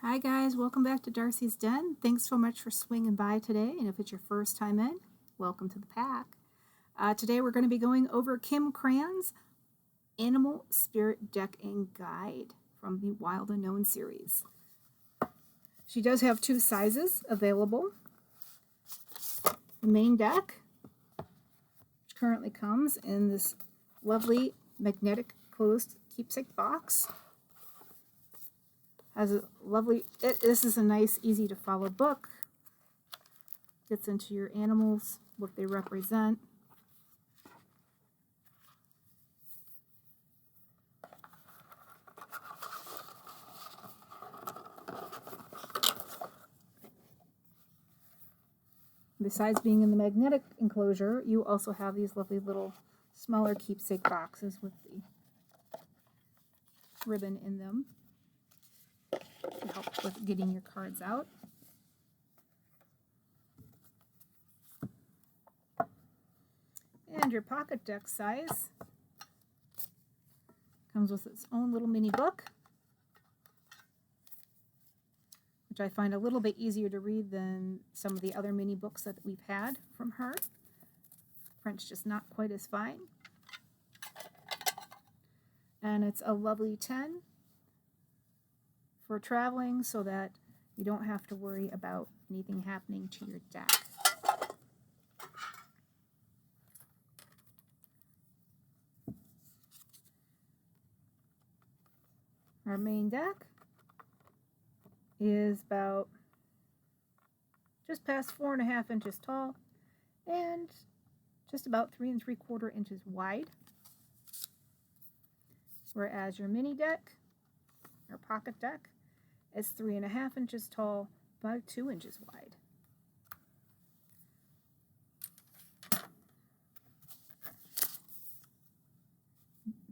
Hi guys, welcome back to Darcy's Den. Thanks so much for swinging by today, and if it's your first time in, welcome to the pack. Today we're going to be going over Kim Krans' Animal Spirit Deck and Guide from the Wild Unknown series. She does have two sizes available. The main deck, which currently comes in this lovely magnetic closed keepsake box, has a lovely, this is a nice, easy to follow book. Gets into your animals, what they represent. Besides being in the magnetic enclosure, you also have these lovely little smaller keepsake boxes with the ribbon in them to help with getting your cards out. And your pocket deck size comes with its own little mini book, which I find a little bit easier to read than some of the other mini books that we've had from her. Print's just not quite as fine. And it's a lovely 10 for traveling so that you don't have to worry about anything happening to your deck. Our main deck is about just past 4.5 inches tall and just about 3 3/4 inches wide. Whereas your mini deck, or pocket deck, is 3.5 inches tall, about 2 inches wide.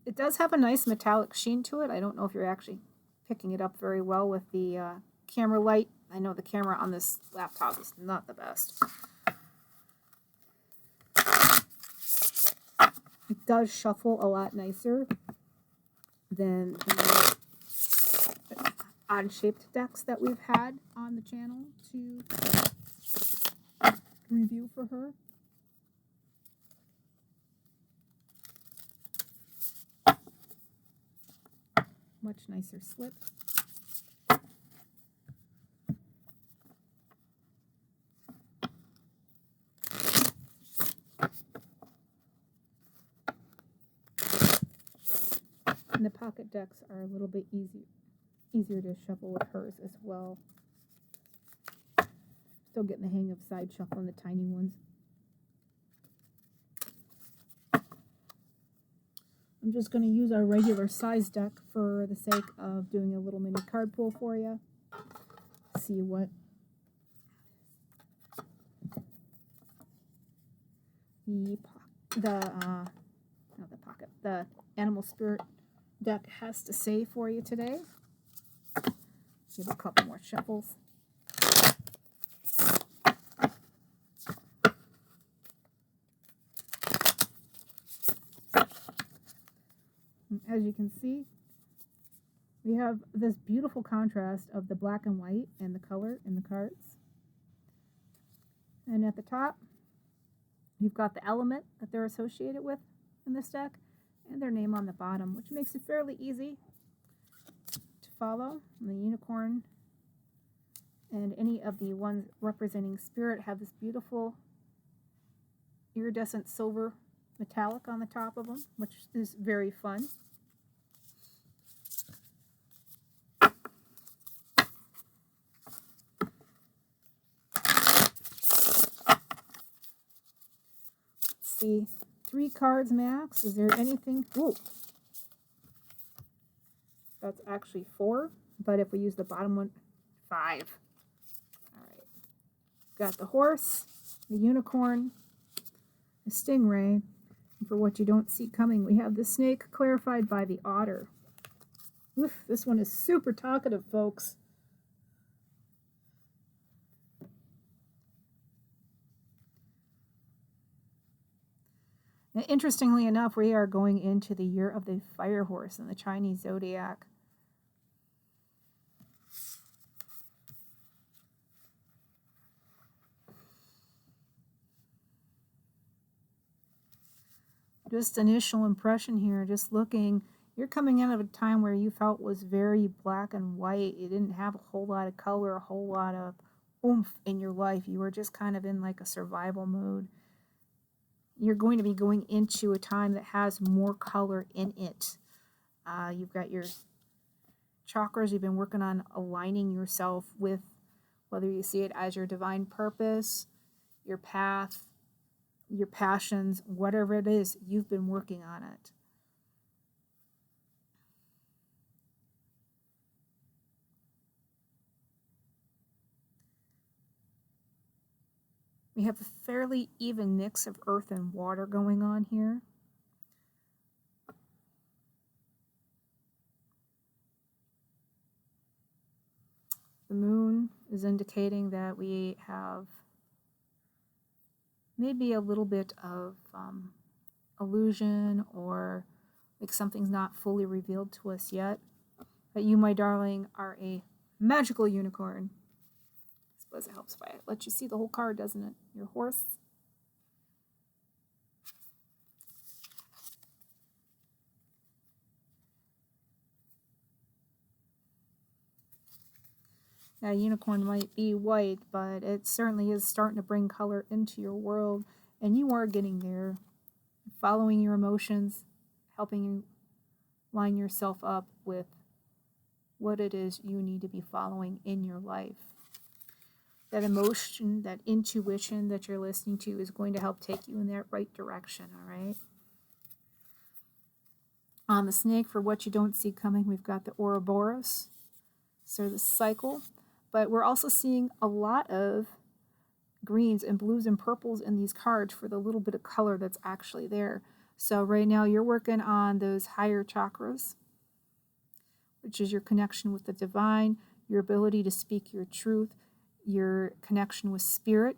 It does have a nice metallic sheen to it. I don't know if you're actually picking it up very well with the camera light. I know the camera on this laptop is not the best. It does shuffle a lot nicer than the odd-shaped decks that we've had on the channel to review for her. Much nicer slip. And the pocket decks are a little bit easier to shuffle with hers as well. Still getting the hang of side shuffling the tiny ones. I'm just going to use our regular size deck for the sake of doing a little mini card pull for you. See what the Animal Spirit deck has to say for you today. Give a couple more shuffles. As you can see, we have this beautiful contrast of the black and white and the color in the cards. And at the top, you've got the element that they're associated with in this deck and their name on the bottom, which makes it fairly easy to follow. And the unicorn and any of the ones representing spirit have this beautiful iridescent silver metallic on the top of them, which is very fun. See, 3 cards max. Is there anything? Whoa. That's actually 4, but if we use the bottom one, 5. All right. Got the horse, the unicorn, the stingray, and for what you don't see coming, we have the snake clarified by the otter. Oof, this one is super talkative, folks. And interestingly enough, we are going into the year of the fire horse in the Chinese zodiac. just initial impression here, just looking, you're coming out of a time where you felt was very black and white. You didn't have a whole lot of color, a whole lot of oomph in your life. You were just kind of in like a survival mode. You're going to be going into a time that has more color in it. You've got your chakras. You've been working on aligning yourself with, whether you see it as your divine purpose, your path, your passions, whatever it is, you've been working on it. We have a fairly even mix of earth and water going on here. The moon is indicating that we have maybe a little bit of illusion, or like something's not fully revealed to us yet. But you, my darling, are a magical unicorn. I suppose it helps if I let you see the whole card, doesn't it? Your horse. Now, unicorn might be white, but it certainly is starting to bring color into your world, and you are getting there. Following your emotions, helping you line yourself up with what it is you need to be following in your life. That emotion, that intuition that you're listening to is going to help take you in that right direction, all right? On the snake, for what you don't see coming, we've got the Ouroboros, so the cycle. But we're also seeing a lot of greens and blues and purples in these cards for the little bit of color that's actually there. So right now you're working on those higher chakras, which is your connection with the divine, your ability to speak your truth, your connection with spirit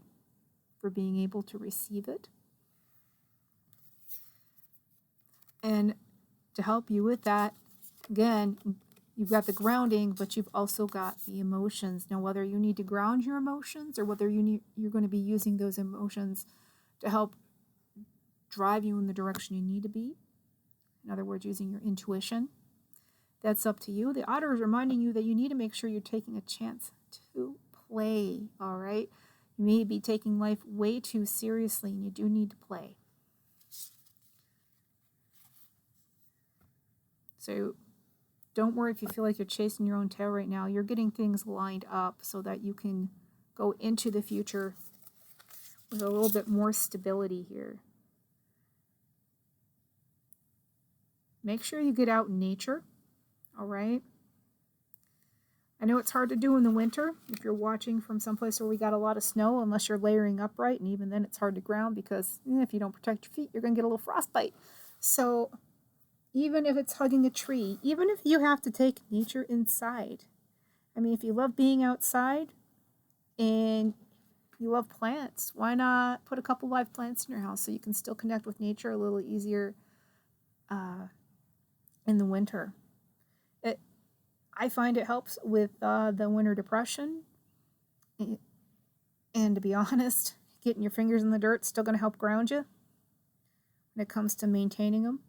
for being able to receive it. And to help you with that, again, you've got the grounding, but you've also got the emotions. Now, whether you need to ground your emotions or whether you're going to be using those emotions to help drive you in the direction you need to be, in other words, using your intuition, that's up to you. The otter is reminding you that you need to make sure you're taking a chance to play, all right? You may be taking life way too seriously, and you do need to play. So don't worry if you feel like you're chasing your own tail right now. You're getting things lined up so that you can go into the future with a little bit more stability here. Make sure you get out in nature, all right? I know it's hard to do in the winter if you're watching from someplace where we got a lot of snow, unless you're layering upright, and even then it's hard to ground because if you don't protect your feet, you're going to get a little frostbite. So even if it's hugging a tree, even if you have to take nature inside. I mean, if you love being outside and you love plants, why not put a couple live plants in your house so you can still connect with nature a little easier in the winter? I find it helps with the winter depression. And to be honest, getting your fingers in the dirt is still going to help ground you when it comes to maintaining them.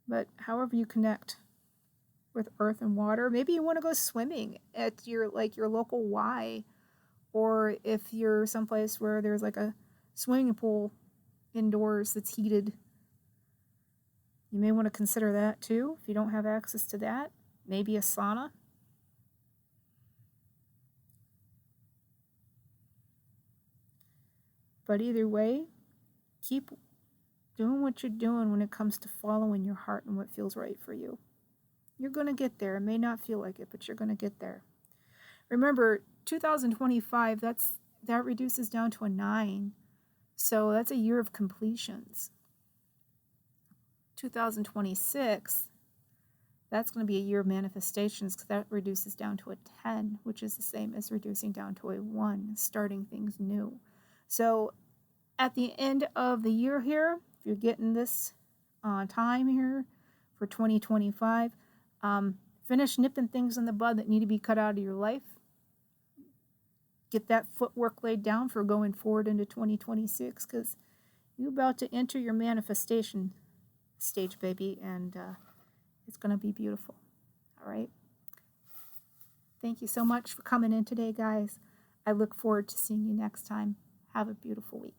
But however you connect with earth and water, maybe you want to go swimming at your local Y, or if you're someplace where there's like a swimming pool indoors that's heated, you may want to consider that too. If you don't have access to that, maybe a sauna. But either way, keep doing what you're doing when it comes to following your heart and what feels right for you. You're going to get there. It may not feel like it, but you're going to get there. Remember, 2025, that reduces down to a 9. So that's a year of completions. 2026, that's going to be a year of manifestations, because that reduces down to a 10, which is the same as reducing down to a 1, starting things new. So at the end of the year here, if you're getting this time here for 2025, finish nipping things in the bud that need to be cut out of your life. get that footwork laid down for going forward into 2026, because you're about to enter your manifestation stage, baby, and it's going to be beautiful. All right. Thank you so much for coming in today, guys. I look forward to seeing you next time. Have a beautiful week.